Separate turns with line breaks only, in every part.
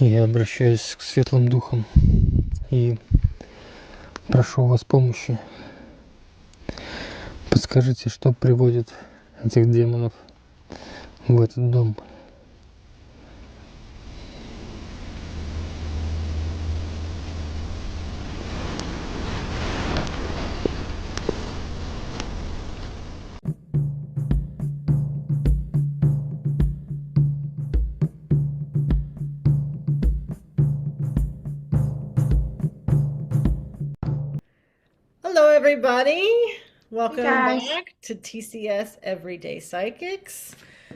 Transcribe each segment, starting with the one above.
Я обращаюсь к светлым духам и прошу у вас помощи. Подскажите, что приводит этих демонов в этот дом?
Hello, everybody. Welcome
guys.
back to TCS Everyday Psychics.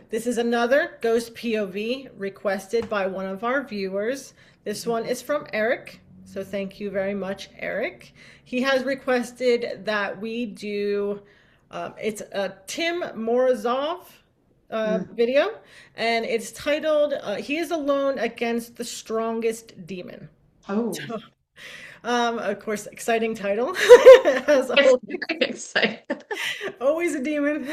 This is another ghost POV requested by one of our viewers. This one is from Eric, so thank you very much, Eric. He has requested that we do, it's a Tim Morozov video, and it's titled, He is Alone Against the Strongest Demon.
Oh,
Of course, exciting title. As
it's
always,
very excited.
always a demon.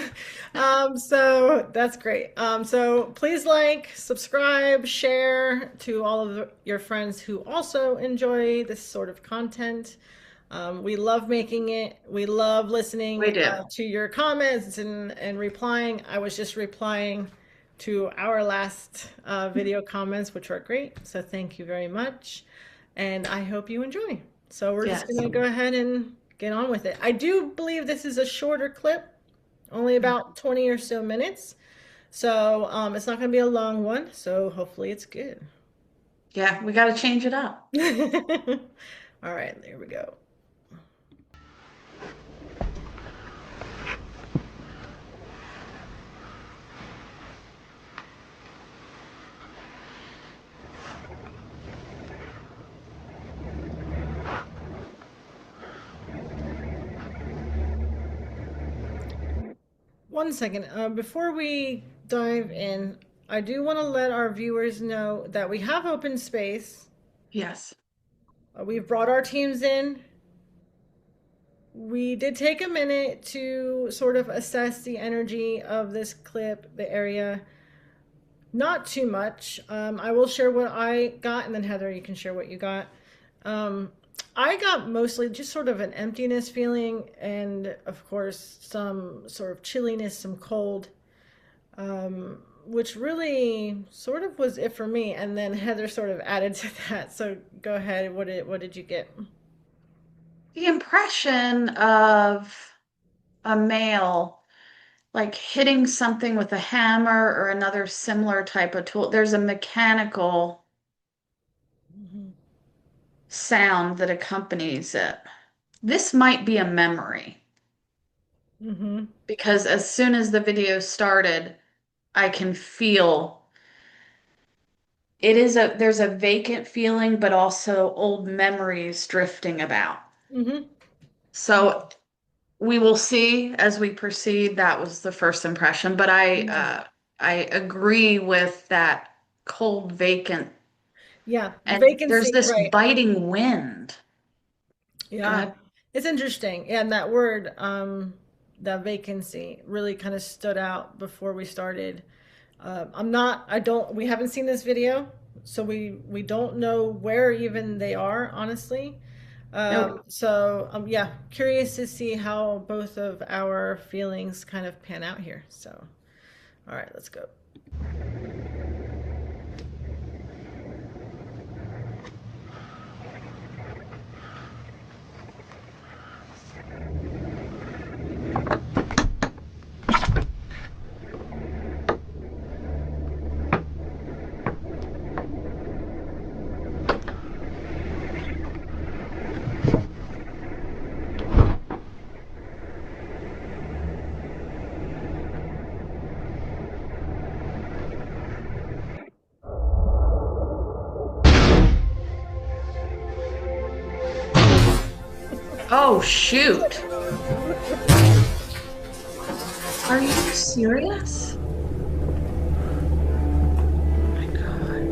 So that's great. So please like, subscribe, share to all of your friends who also enjoy this sort of content. We love making it. We love listening
We do.
to your comments and replying. I was just replying to our last video comments, which were great. So thank you very much. And I hope you enjoy. So we're just
Yes.
going to go ahead and get on with it. I do believe this is a shorter clip, only about 20 or so minutes. So it's not going to be a long one. So hopefully it's good.
Yeah, we got to change it up.
All right, there we go. One second. Before we dive in, I do want to let our viewers know that we have open space.
Yes.
We've brought our teams in. We did take a minute to sort of assess the energy of this clip, the area. Not too much. I will share what I got, and then Heather, you can share what you got. I got mostly just sort of an emptiness feeling, and of course, some sort of chilliness, some cold, which really sort of was it for me. And then Heather sort of added to that. So go ahead. What did you get?
The impression of a male like hitting something with a hammer or another similar type of tool. There's a mechanical sound that accompanies it. This might be a memory
Mm-hmm.
because as soon as the video started, I can feel there's a vacant feeling, but also old memories drifting about.
Mm-hmm.
So we will see as we proceed. That was the first impression, but I agree with that cold, vacant,
Yeah,
and there's
vacancy,
this
right.
biting wind. Go
Yeah,
ahead.
it's interesting. Yeah, and that word, that vacancy really kind of stood out before we started. We haven't seen this video, so we don't know where even they are, honestly.
Nope.
Yeah, curious to see how both of our feelings kind of pan out here. So, all right, let's go.
Oh, shoot. Are you serious? Oh my God.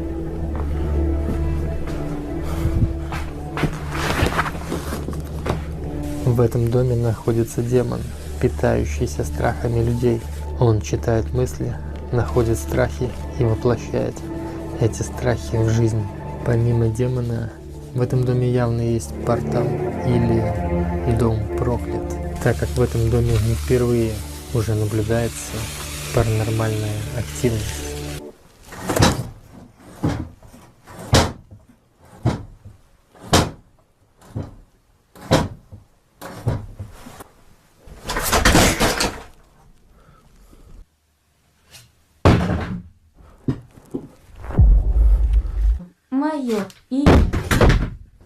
В этом доме находится демон, питающийся страхами людей. Он читает мысли, находит страхи и воплощает эти страхи в жизнь. Помимо демона, в этом доме явно есть портал или дом проклят, так как в этом доме не впервые уже наблюдается паранормальная активность.
Мое имя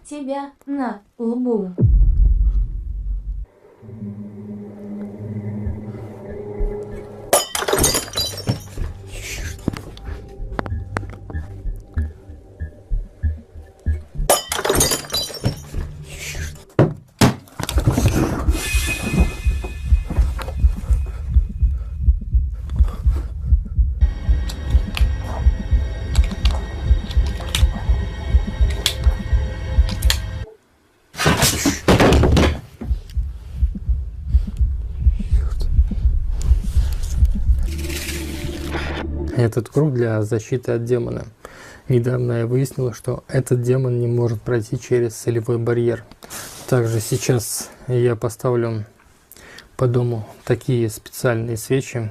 тебя на лбу.
Этот круг для защиты от демона. Недавно я выяснил, что этот демон не может пройти через солевой барьер. Также сейчас я поставлю по дому такие специальные свечи.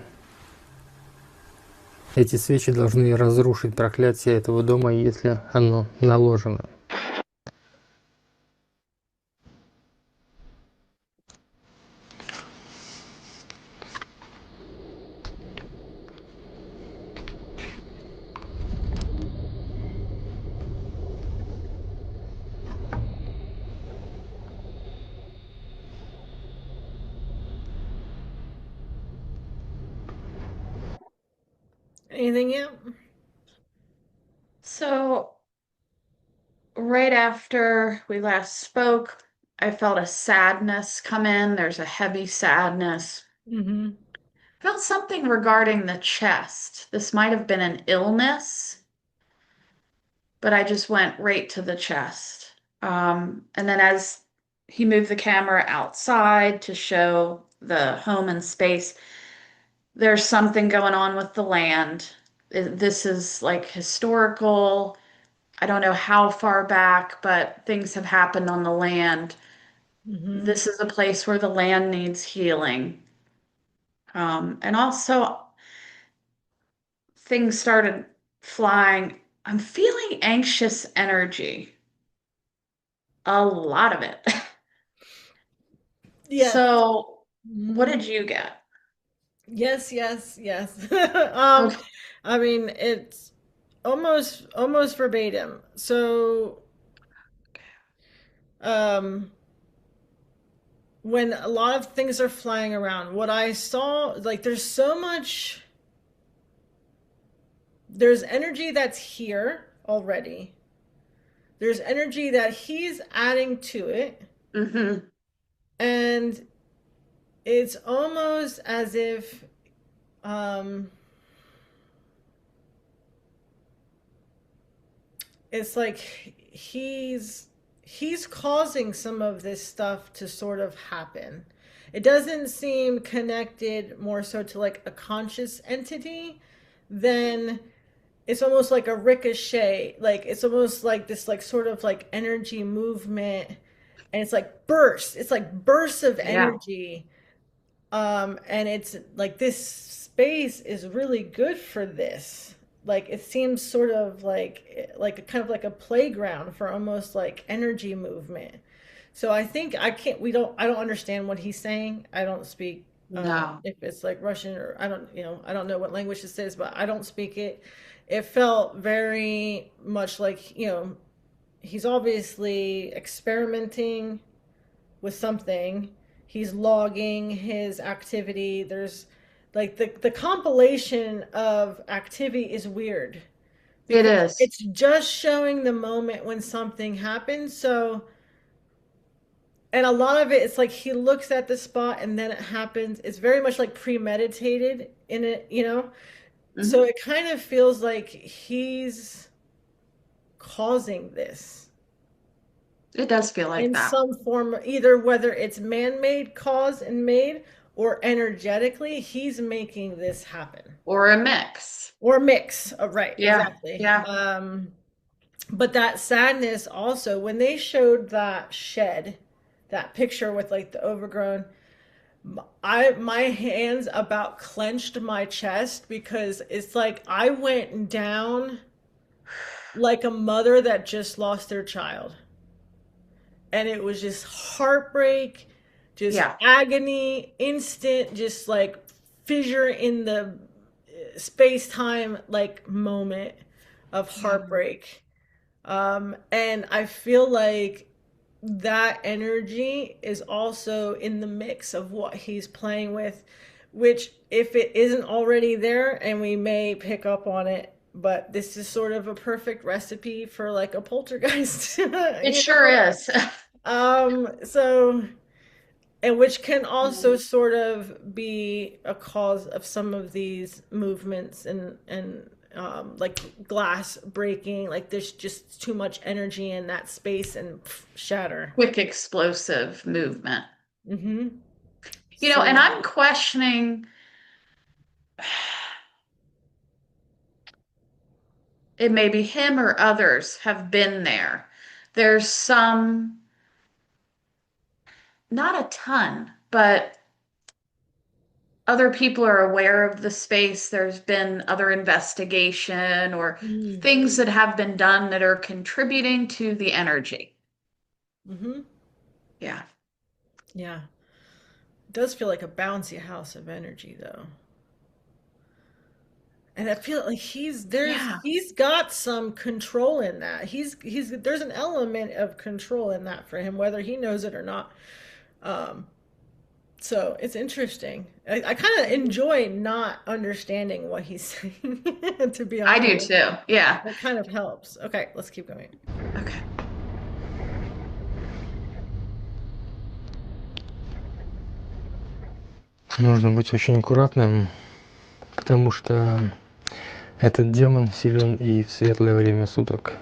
Эти свечи должны разрушить проклятие этого дома, если оно наложено.
Anything yet?
So, right after we last spoke, I felt a sadness come in. There's a heavy sadness.
Mm-hmm.
I felt something regarding the chest. This might have been an illness, but I just went right to the chest. And then as he moved the camera outside to show the home and space, there's something going on with the land. This is like historical. I don't know how far back, but things have happened on the land.
Mm-hmm.
This is a place where the land needs healing. And also, things started flying. I'm feeling anxious energy, a lot of it.
Yes.
So, what
Mhm.
did you get?
Yes, yes, yes.
Okay.
I mean, it's almost verbatim. So, um, when a lot of things are flying around, what I saw, like, there's energy that's here already. There's energy that he's adding to it,
Mm-hmm.
and it's almost as if, um, it's like he's causing some of this stuff to sort of happen. It doesn't seem connected more so to like a conscious entity than it's almost like a ricochet. Like it's almost like this like sort of like energy movement, and it's like bursts. It's like bursts of
Yeah.
energy. And it's like this space is really good for this. Like it seems sort of like a kind of like a playground for almost like energy movement. So I think I don't understand what he's saying. I don't speak
No.
if it's like Russian or I don't know what language this is, but I don't speak it. It felt very much like, he's obviously experimenting with something. He's logging his activity. There's like the compilation of activity is weird
It
because
is.
it's just showing the moment when something happens. So, and a lot of it, it's like he looks at the spot and then it happens. It's very much like premeditated in it. So
Mhm.
it kind of feels like he's causing this
It does feel like
in
that.
some form, either whether it's man-made cause and made or energetically, he's making this happen.
Or a mix.
Or mix. Oh, right,
Yeah.
exactly.
Yeah.
But that sadness also, when they showed that shed, that picture with like the overgrown, my hands about clenched my chest because it's like I went down like a mother that just lost their child. And it was just heartbreak, just
Yeah.
agony, instant, just like fissure in the space-time like moment of heartbreak. And I feel like that energy is also in the mix of what he's playing with, which if it isn't already there, and we may pick up on it, but this is sort of a perfect recipe for like a poltergeist.
It sure is.
So, and which can also sort of be a cause of some of these movements and like glass breaking, like there's just too much energy in that space and shatter.
Quick, explosive movement.
Mm-hmm.
You know, and I'm questioning, it may be him or others have been there. There's some, not a ton, but other people are aware of the space. There's been other investigation or things that have been done that are contributing to the energy.
Mm-hmm.
Yeah.
Yeah. It does feel like a bouncy house of energy though. And I feel like he's got some control in that. He's there's an element of control in that for him, whether he knows it or not. So it's interesting. I kind of enjoy not understanding what he's saying, to be
I
honest.
do too. Yeah.
It kind of helps. Okay, let's keep going.
Okay.
Нужно быть очень аккуратным, потому что этот демон силен и в светлое время суток.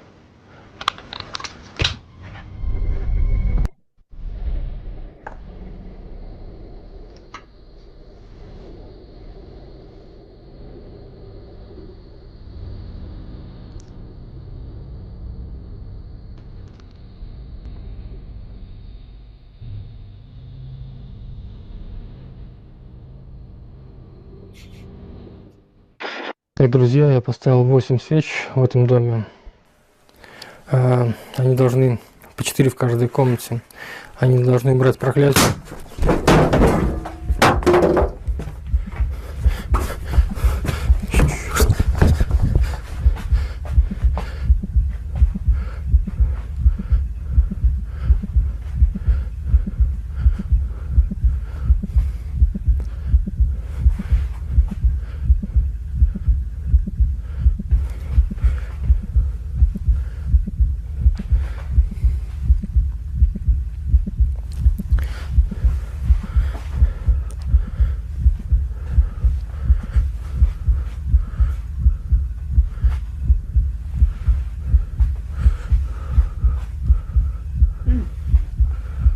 Так, друзья, я поставил 8 свеч в этом доме. Они должны, по 4 в каждой комнате, они должны брать проклятие.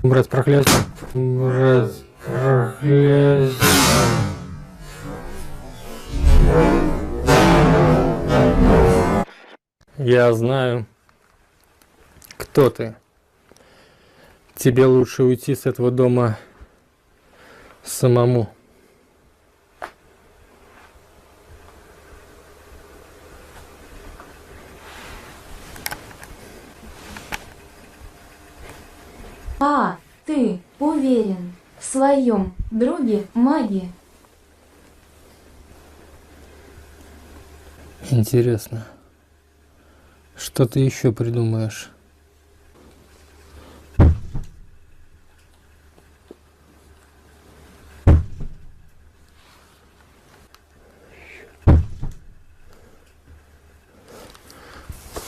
Брать проклятие. Брать проклятие. Я знаю, кто ты. Тебе лучше уйти с этого дома самому.
А ты уверен в своем друге маги?
Интересно, что ты еще придумаешь?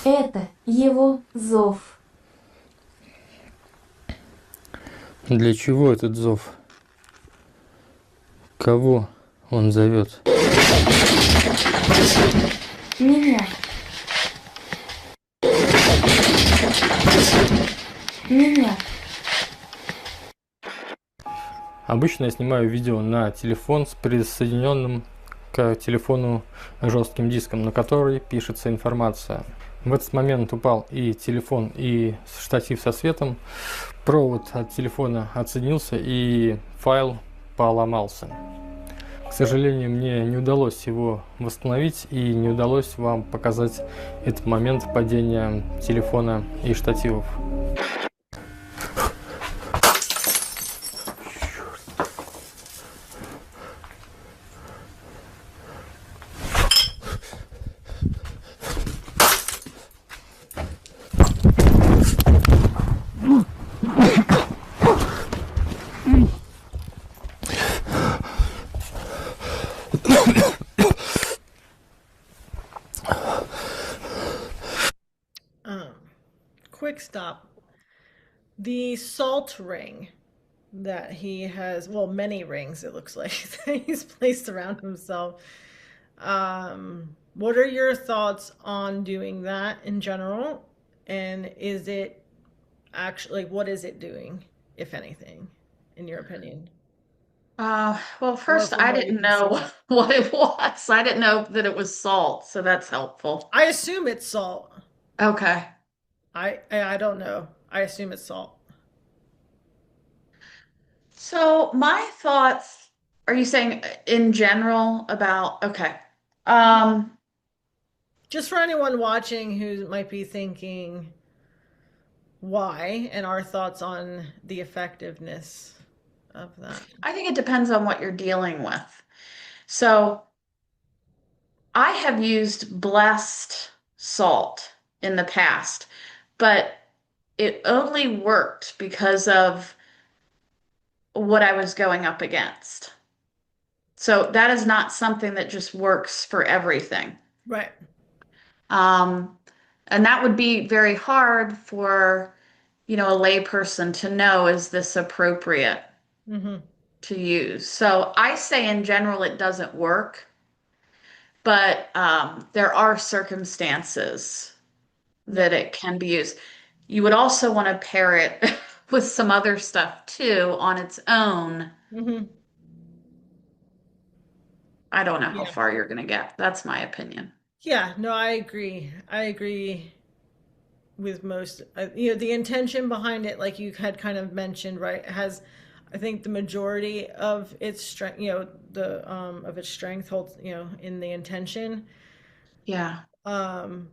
Это его зов.
Для чего этот зов? Кого он зовет?
Меня. Меня.
Обычно я снимаю видео на телефон с присоединенным к телефону жестким диском, на который пишется информация. В этот момент упал и телефон, и штатив со светом. Провод от телефона отсоединился, и файл поломался. К сожалению, мне не удалось его восстановить, и не удалось вам показать этот момент падения телефона и штативов.
Quick stop. The salt ring that he has, well, many rings it looks like that he's placed around himself. What are your thoughts on doing that in general? And is it actually, like, what is it doing, if anything, in your opinion?
Well,
Or
first,
from
I
what you
didn't
can see.
know what it was. I didn't know that it was salt, so that's helpful.
I assume it's salt.
Okay.
I don't know. I assume it's salt.
So my thoughts, are you saying in general about, okay.
Just for anyone watching who might be thinking why and our thoughts on the effectiveness of that.
I think it depends on what you're dealing with. So I have used blessed salt in the past, but it only worked because of what I was going up against. So that is not something that just works for everything.
Right.
Um, and that would be very hard for, a layperson to know, is this appropriate
Mm-hmm.
to use? So I say in general it doesn't work, but there are circumstances that
Yeah.
it can be used. You would also want to pair it with some other stuff too on its own.
Mm-hmm.
I don't know how
Yeah.
far you're going to get. That's my opinion.
Yeah. No, I agree. I agree with most. The intention behind it, like you had kind of mentioned, right, has, I think, the majority of its strength. The of its strength holds, in the intention.
Yeah.
Um,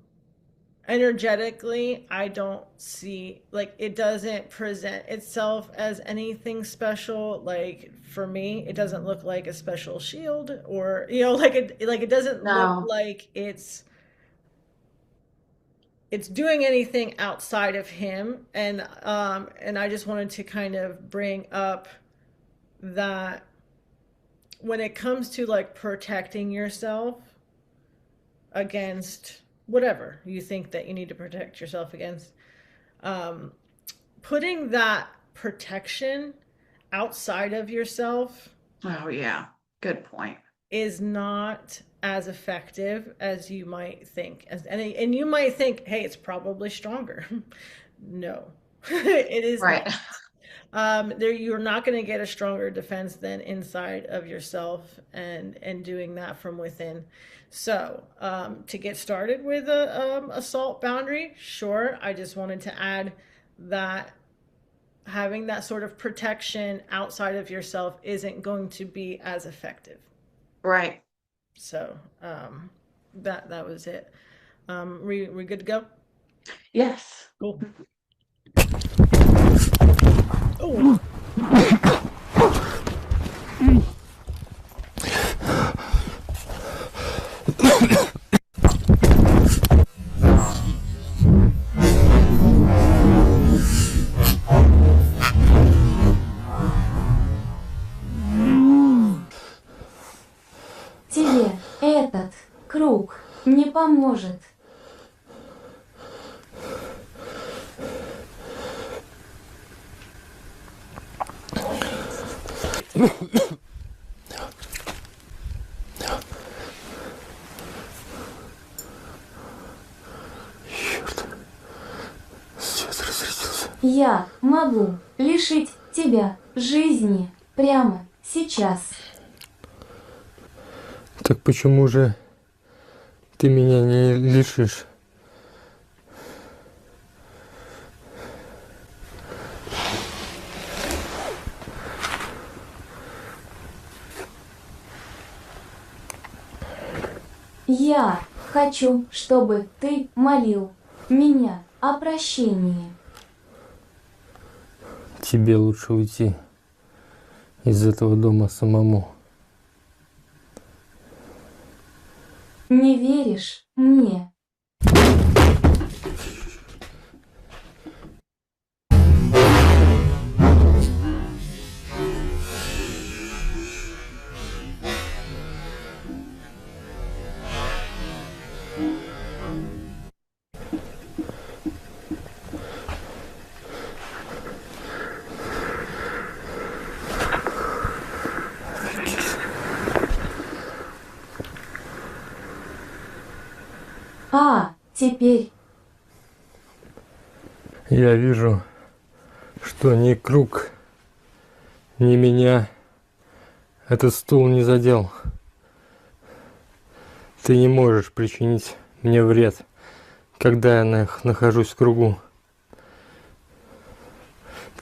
Energetically, I don't see, like, it doesn't present itself as anything special. Like, for me, it doesn't look like a special shield, or like it doesn't look
No.
like it's doing anything outside of him. And I just wanted to kind of bring up that when it comes to, like, protecting yourself against whatever you think that you need to protect yourself against, um, putting that protection outside of yourself
Oh, yeah. Good point.
is not as effective as you might think. And you might think, hey, it's probably stronger. No, it is
Right.
not. You're not going to get a stronger defense than inside of yourself, and doing that from within. So, to get started with a assault boundary, sure. I just wanted to add that having that sort of protection outside of yourself isn't going to be as effective.
Right.
So, that was it. We good to go?
Yes.
Cool. Oh.
Тебе этот круг не поможет. Я могу лишить тебя жизни прямо сейчас.
Так почему же ты меня не лишишь
Я хочу, чтобы ты молил меня о прощении.
Тебе лучше уйти из этого дома самому.
Не веришь мне? А, теперь
Я вижу, что ни круг, ни меня этот стул не задел. Ты не можешь причинить мне вред, когда я нахожусь в кругу.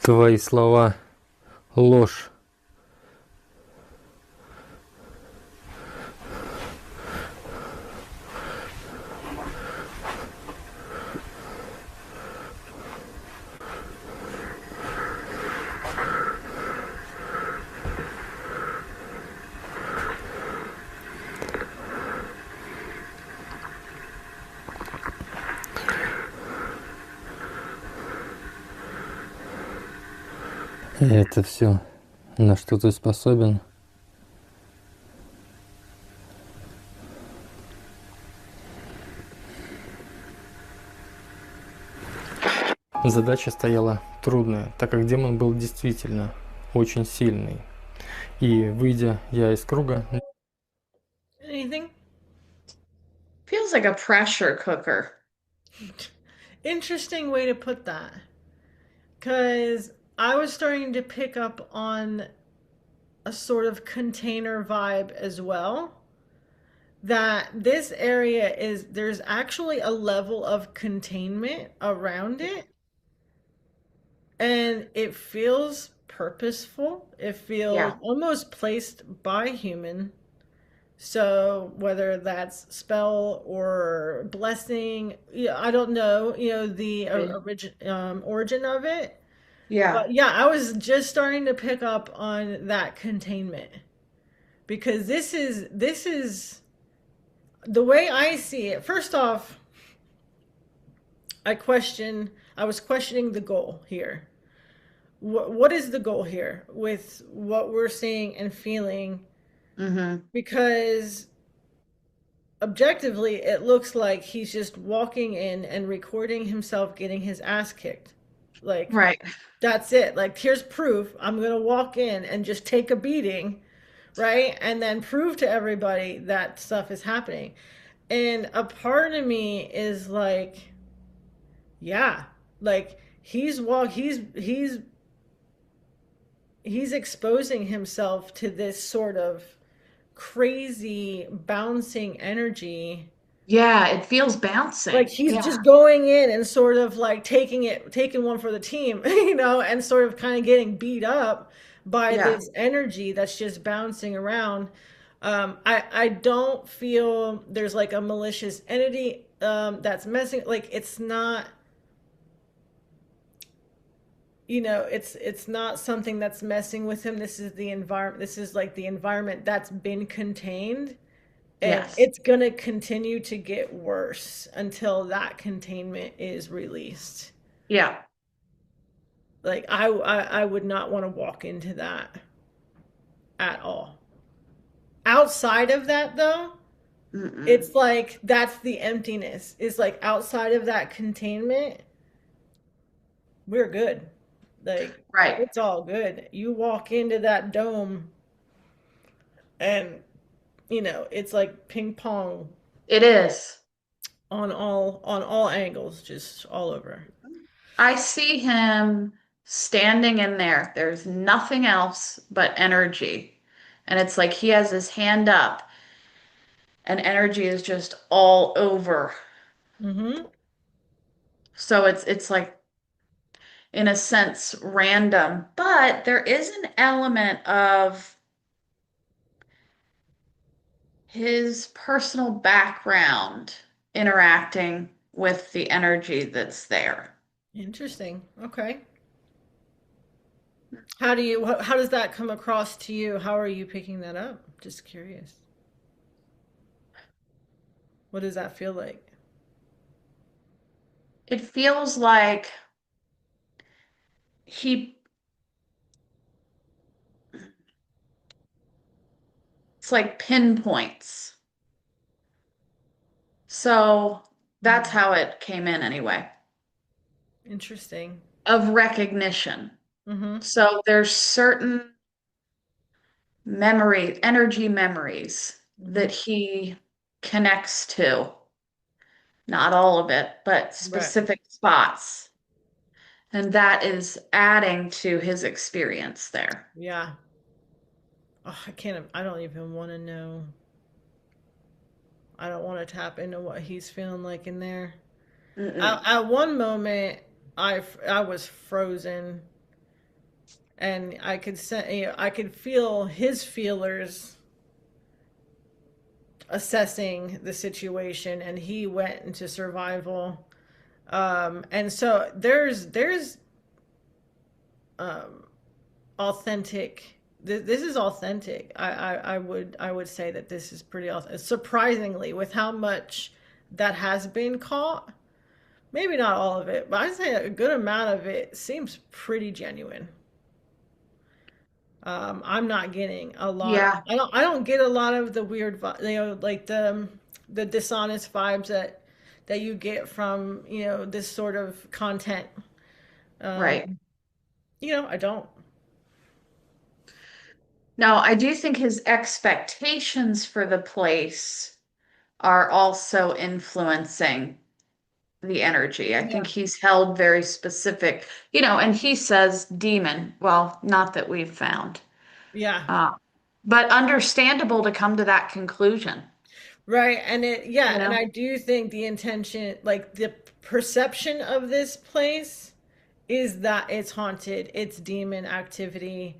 Твои слова — ложь. И это все, на что ты способен. Задача стояла трудная, так как демон был действительно очень сильный. И выйдя я из круга,
Anything?
Feels like a pressure cooker.
Interesting way to put that. Because I was starting to pick up on a sort of container vibe as well. That this area is, there's actually a level of containment around it. And it feels purposeful. It feels
Yeah.
almost placed by human. So whether that's spell or blessing, yeah, I don't know, the origin of it.
Yeah.
But yeah, I was just starting to pick up on that containment because this is the way I see it. First off, I was questioning the goal here. What is the goal here with what we're seeing and feeling?
Mm-hmm.
Because objectively, it looks like he's just walking in and recording himself getting his ass kicked. Like,
Right.
that's it. Like, here's proof. I'm going to walk in and just take a beating, right? And then prove to everybody that stuff is happening. And a part of me is like, yeah, like he's exposing himself to this sort of crazy bouncing energy.
Yeah, it feels
Like
bouncing.
he's
Yeah.
just going in and sort of like taking one for the team, and sort of kind of getting beat up by
Yeah.
this energy that's just bouncing around. I don't feel there's like a malicious entity that's messing. Like it's not, it's not something that's messing with him. This is the environment. This is like the environment that's been contained, and
Yes.
it's going to continue to get worse until that containment is released.
Yeah.
Like I would not want to walk into that at all. Outside of that though,
Mm-mm.
it's like that's the emptiness. Is like outside of that containment, we're good. Like
Right.
it's all good. You walk into that dome and it's like ping pong
It is.
on all angles, just all over.
I see him standing in there. There's nothing else but energy. And it's like he has his hand up and energy is just all over.
Mm-hmm.
So it's like in a sense, random, but there is an element of his personal background interacting with the energy that's there.
Interesting. Okay. How does that come across to you? How are you picking that up? Just curious. What does that feel like?
It feels like he, it's like pinpoints. So that's how it came in anyway,
Interesting.
of recognition.
Mm-hmm.
So there's certain energy memories
Mm-hmm.
that he connects to, not all of it, but
Right.
specific spots. And that is adding to his experience there.
Yeah. Oh, I don't even want to know. I don't want to tap into what he's feeling like in there.
Mm-mm.
At one moment, I was frozen, and I could feel his feelers assessing the situation, and he went into survival. And so there's um, authentic. This is authentic. I would say that this is pretty authentic. Surprisingly, with how much that has been caught, maybe not all of it, but I'd say a good amount of it seems pretty genuine. I'm not getting a lot.
Yeah,
I don't get a lot of the weird, like the dishonest vibes that you get from this sort of content.
right.
Um, I don't.
Now, I do think his expectations for the place are also influencing the energy. I
Yeah.
think he's held very specific, and he says demon. Well, not that we've found,
Yeah.
uh, but understandable to come to that conclusion,
Right.
you
And
know?
I do think the intention, like the perception of this place is that it's haunted, it's demon activity.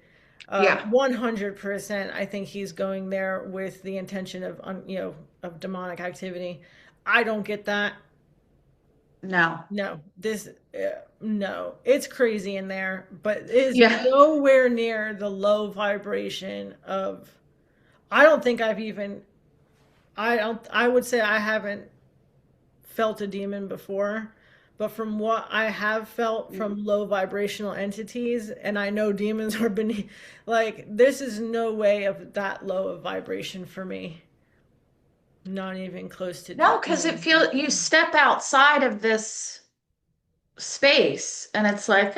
Yeah,
100%. I think he's going there with the intention of, of demonic activity. I don't get that.
no.
No, no, it's crazy in there, but it is
Yeah,
nowhere near the low vibration of, I don't think I've even, I would say I haven't felt a demon before, but from what I have felt from low vibrational entities, and I know demons are beneath, like, this is no way of that low of vibration for me. Not even close to
no, because it
demon.
feels you step outside of this space and it's like,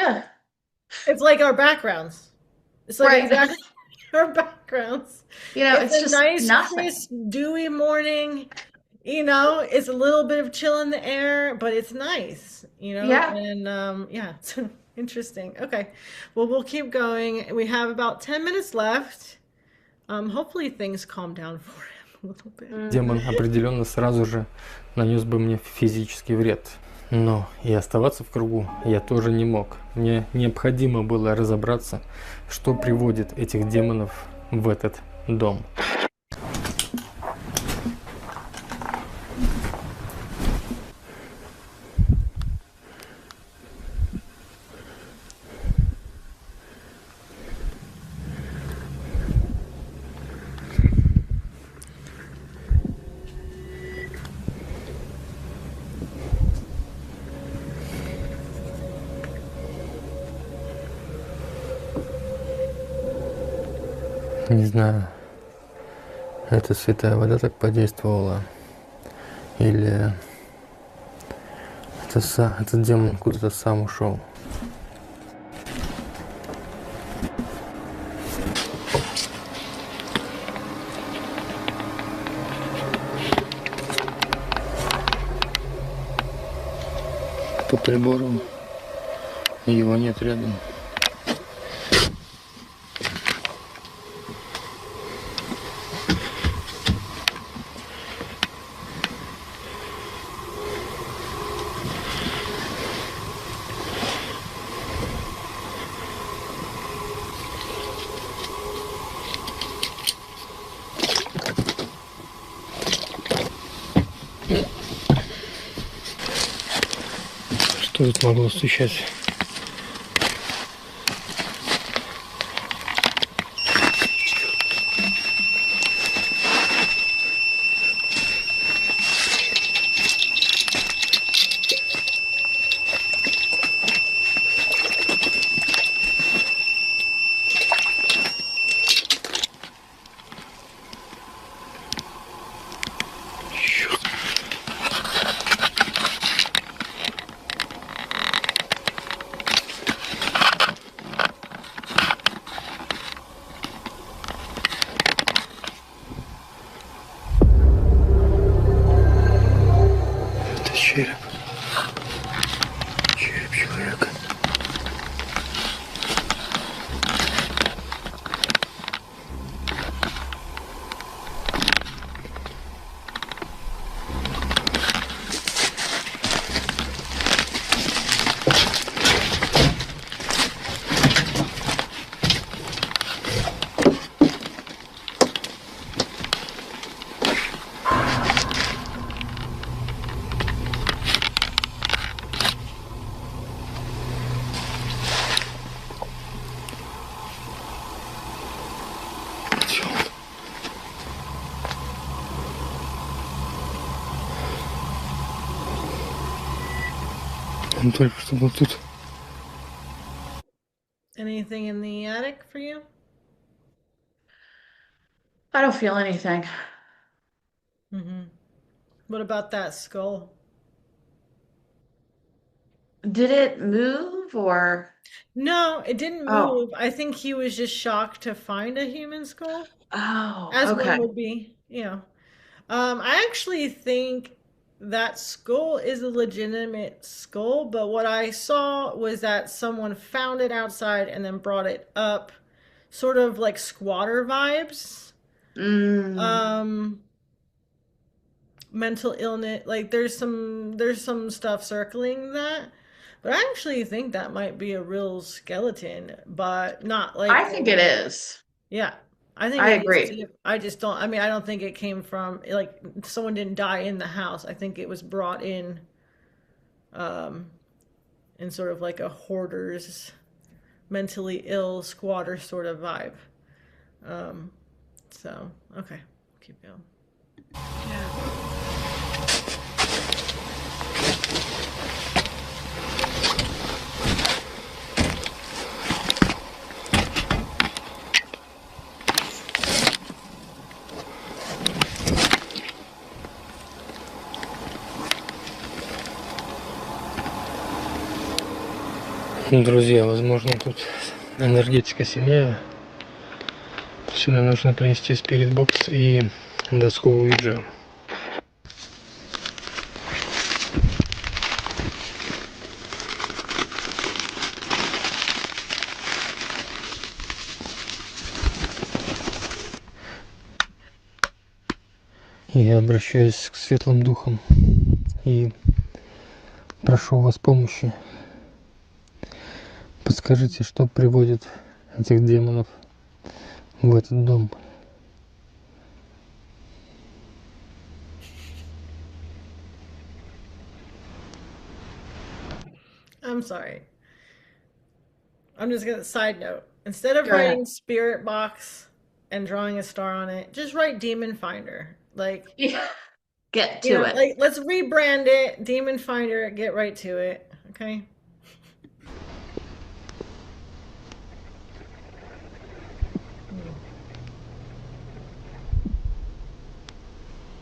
It's like our backgrounds. It's like
right.
exactly our backgrounds. It's
It's
a
just
nice,
nothing.
crisp, dewy morning. It's a little bit of chill in the air, but it's nice,
Yeah.
and yeah, it's interesting. Okay. Well, we'll keep going. We have about 10 minutes left. Hopefully things calm down for him a little bit.
Демон определенно сразу же нанес бы мне физический вред. Но и оставаться в кругу я тоже не мог. Мне необходимо было разобраться, что приводит этих демонов в этот дом. Не знаю, эта святая вода так подействовала, или этот демон куда-то сам ушел. По прибору его нет рядом. Что тут могло стучать? Череп. Череп человека. Он только что был тут.
Anything in the attic for you?
I don't feel anything.
What about that skull?
Did it move or?
No, it didn't
Oh,
move. I think he was just shocked to find a human skull,
oh,
as one
okay.
would be, I actually think that skull is a legitimate skull, but what I saw was that someone found it outside and then brought it up, sort of like squatter vibes.
Mm,
Um, mental illness, like there's some stuff circling that. But I actually think that might be a real skeleton, but not like
I think it is.
yeah. I think
I
it is
agree.
too. I just don't. I mean, I don't think it came from like someone didn't die in the house. I think it was brought um, in sort of like a hoarder's, mentally ill squatter sort of vibe. Um, so okay, keep going.
Друзья, возможно, тут энергетика сильнее. Сюда нужно принести спирит-бокс и доску Уиджа. Я обращаюсь к светлым духам и прошу у вас помощи. Подскажите, что приводит этих демонов в этот дом?
I'm sorry. I'm just gonna side note. Instead of
Go ahead.
writing spirit box and drawing a star on it, just write demon finder. Like
Yeah. Get to it.
like let's rebrand it, demon finder. Get right to it. Okay.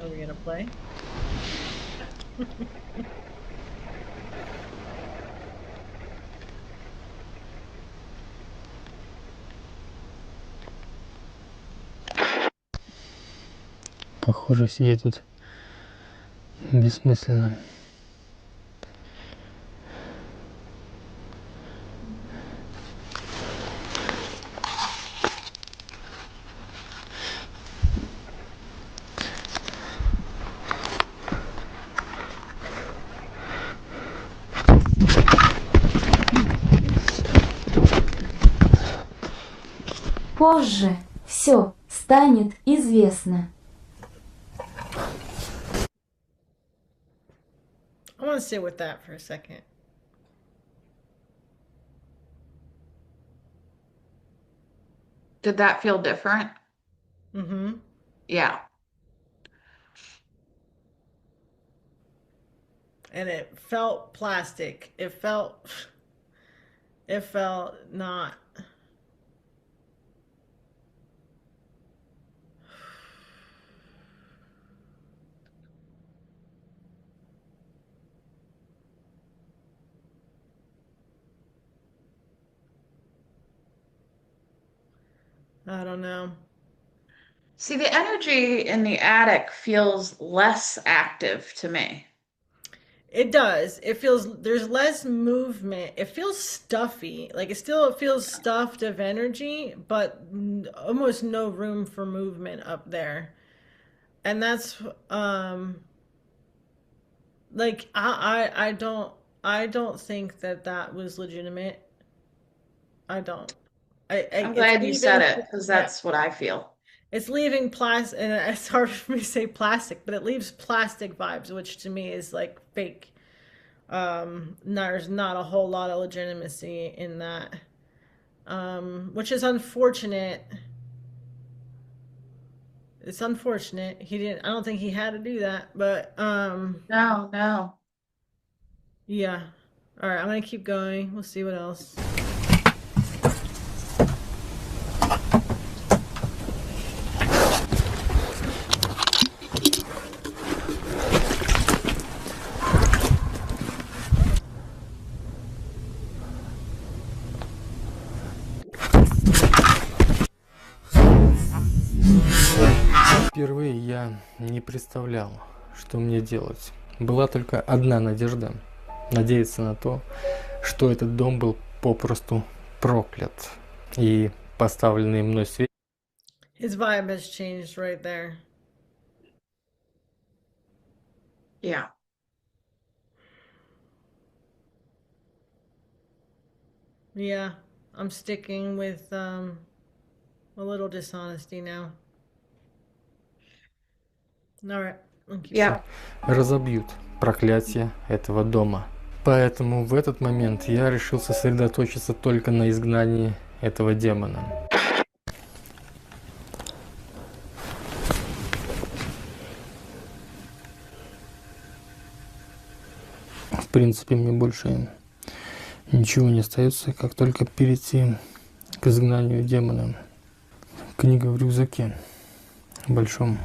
Are we gonna play?
Похоже, сидеть тут бессмысленно.
Позже все станет известно.
I want to sit with that for a second.
Did that feel different?
Mm-hmm.
Yeah.
And it felt plastic. It felt not. I don't know.
See, the energy in the attic feels less active to me.
It does. It feels there's less movement. It feels stuffy. Like it feels stuffed of energy, but almost no room for movement up there. And that's like I don't think that that was legitimate. I don't.
I'm
It's
glad you said
leaving,
it because
yeah,
that's what I feel.
it's leaving plastic, and it's hard for me to say plastic, but it leaves plastic vibes, which to me is like fake. There's not a whole lot of legitimacy in that, which is unfortunate. It's unfortunate. He didn't. I don't think he had to do that, but
No, no.
yeah. All right, I'm gonna keep going. We'll see what else.
Впервые я не представлял, что мне делать. Была только одна надежда — надеяться на то, что этот дом был попросту проклят, и поставленные мной свечи
His vibe has changed right there.
Yeah.
Yeah, I'm sticking with a little dishonesty now. All right, I'll keep
Yeah.
разобьют проклятие этого дома. Поэтому в этот момент я решил сосредоточиться только на изгнании этого демона. В принципе, мне больше ничего не остается, как только перейти к изгнанию демона. Книга в рюкзаке большом.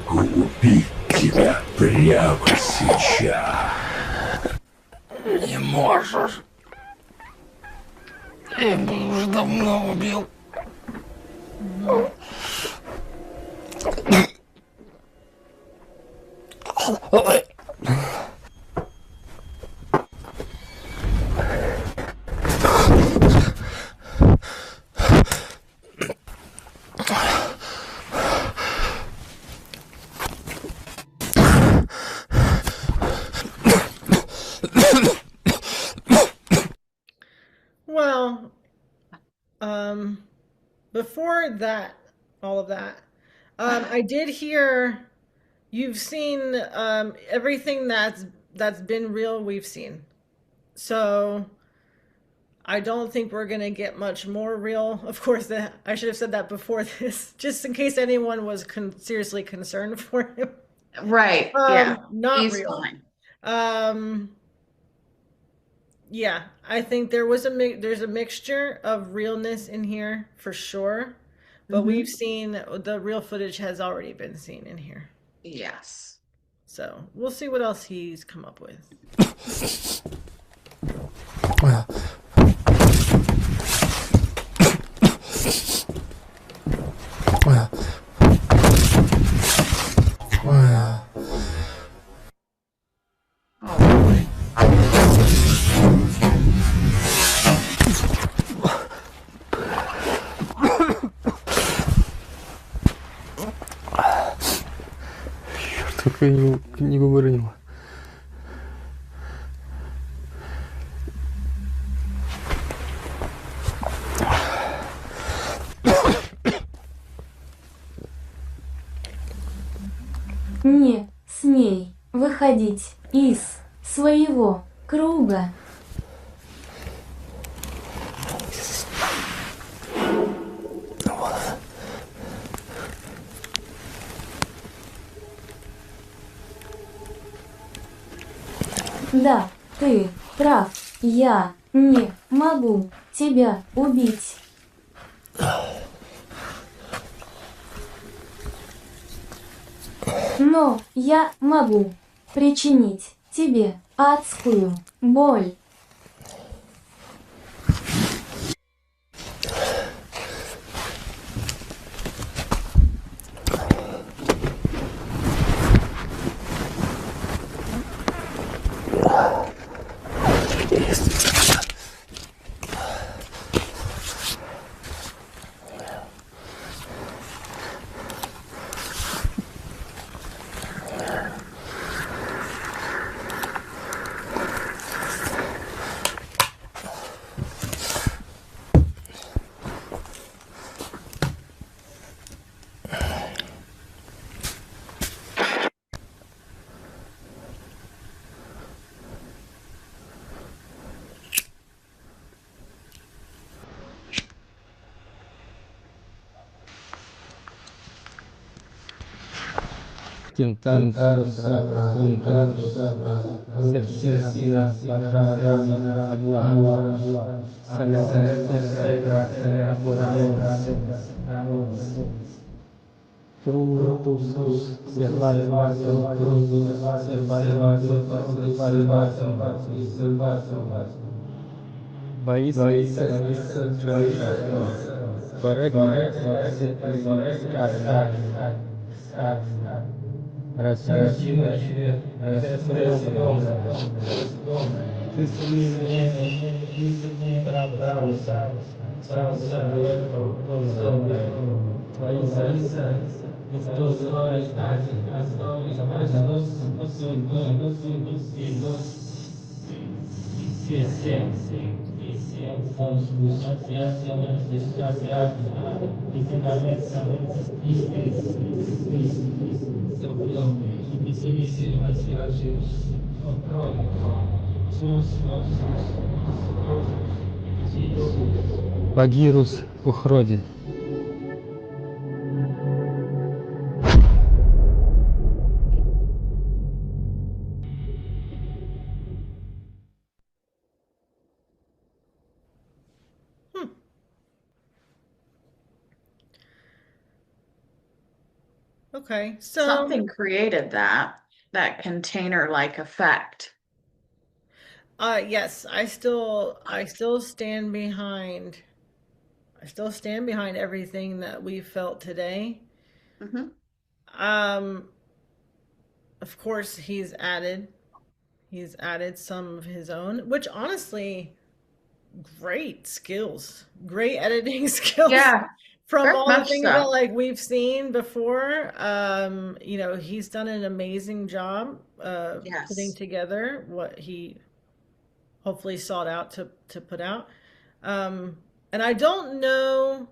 Убить тебя прямо сейчас.
Не можешь. Я бы уже давно убил.
Well, before that, all of that, I did hear you've seen everything that's been real. We've seen, so I don't think we're gonna get much more real. Of course, I should have said that before this, just in case anyone was seriously concerned for him.
Right. Yeah.
Not
He's
real.
fine.
Um, yeah, I think there's a mixture of realness in here for sure, but we've seen the real footage has already been seen in here.
Yes.
So we'll see what else he's come up with.
Oh boy.
Только книгу выронила.
Не смей выходить из своего круга. Да, ты прав. Я не могу тебя убить. Но я могу причинить тебе адскую боль.
Багирус уходит.
Okay, so
Something created that container-like effect.
yes, I still stand behind everything that we felt today.
Hmm.
Um, of course, he's added some of his own, which honestly, great skills, great editing skills
Yeah,
from
very
all the
much
things that
so.
like we've seen before. You know, he's done an amazing job putting
Yes.
together what he hopefully sought out to put out. Um, and I don't know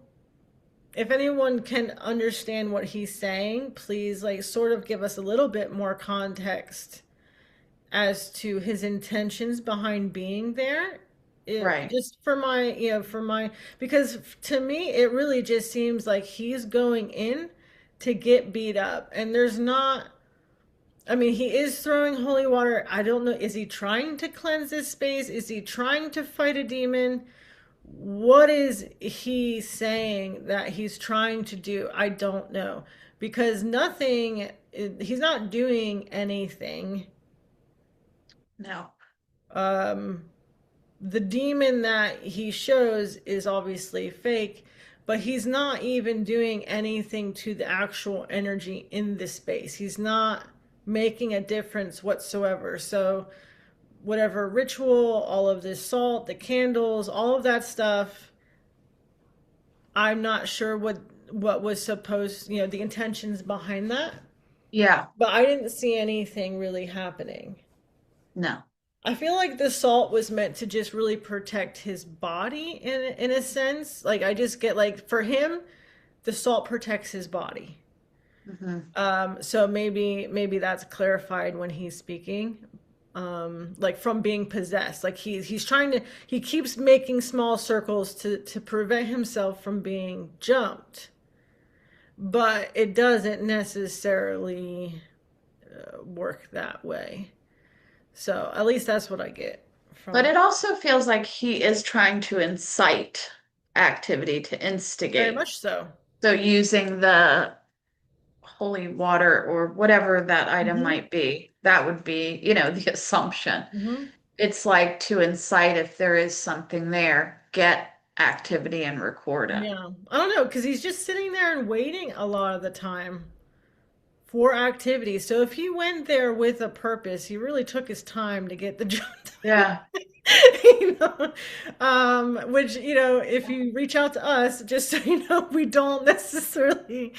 if anyone can understand what he's saying. Please, like, sort of give us a little bit more context as to his intentions behind being there.
Right.
Just for my, for my, because to me, it really just seems like he's going in to get beat up. And there's not, I mean, he is throwing holy water. I don't know. Is he trying to cleanse this space? Is he trying to fight a demon? What is he saying that he's trying to do? I don't know. Because nothing, he's not doing anything.
No.
Um, the demon that he shows is obviously fake, but he's not even doing anything to the actual energy in this space. He's not making a difference whatsoever. So, whatever ritual, all of this salt, the candles, all of that stuff, I'm not sure what was supposed, the intentions behind that,
Yeah.
but I didn't see anything really happening.
No.
I feel like the salt was meant to just really protect his body in a sense. Like I just get like for him, the salt protects his body.
Hmm.
So maybe that's clarified when he's speaking. Like from being possessed. Like he's trying to he keeps making small circles to prevent himself from being jumped. But it doesn't necessarily work that way. So at least that's what I get
But
from
it also feels like he is trying to incite activity, to
very
instigate.
much so.
So using the holy water or whatever that item
Hmm.
might be, that would be, the assumption.
Hmm.
It's like to incite if there is something there, get activity and record it.
Yeah. I don't know, because he's just sitting there and waiting a lot of the time for activity. So if he went there with a purpose, he really took his time to get the job done.
Yeah.
Which, if you reach out to us, just so you know, we don't necessarily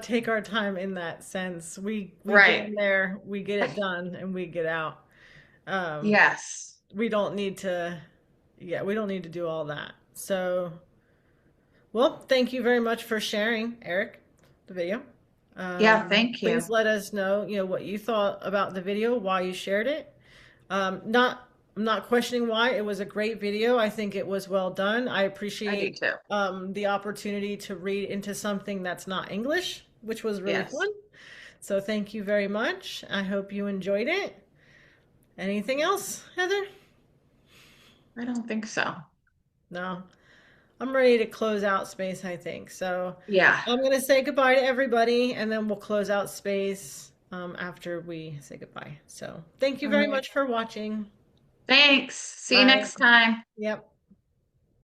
take our time in that sense. We get in
Right.
there, we get it done, and we get out. Um,
Yes.
we don't need to, yeah, we don't need to do all that. So, well, thank you very much for sharing, Eric, the video.
Yeah, thank
Please
you.
let us know, what you thought about the video, why you shared it. Not, I'm not questioning why. It was a great video. I think it was well done. I
I do
appreciate
too.
the opportunity to read into something that's not English, which was really
Yes.
fun. So thank you very much. I hope you enjoyed it. Anything else, Heather?
I don't think so.
No. I'm ready to close out space, I think. So
Yeah.
I'm going to say goodbye to everybody and then we'll close out space after we say goodbye. So thank you
All
very
right.
much for watching.
Thanks. See you
Bye.
next time.
Yep.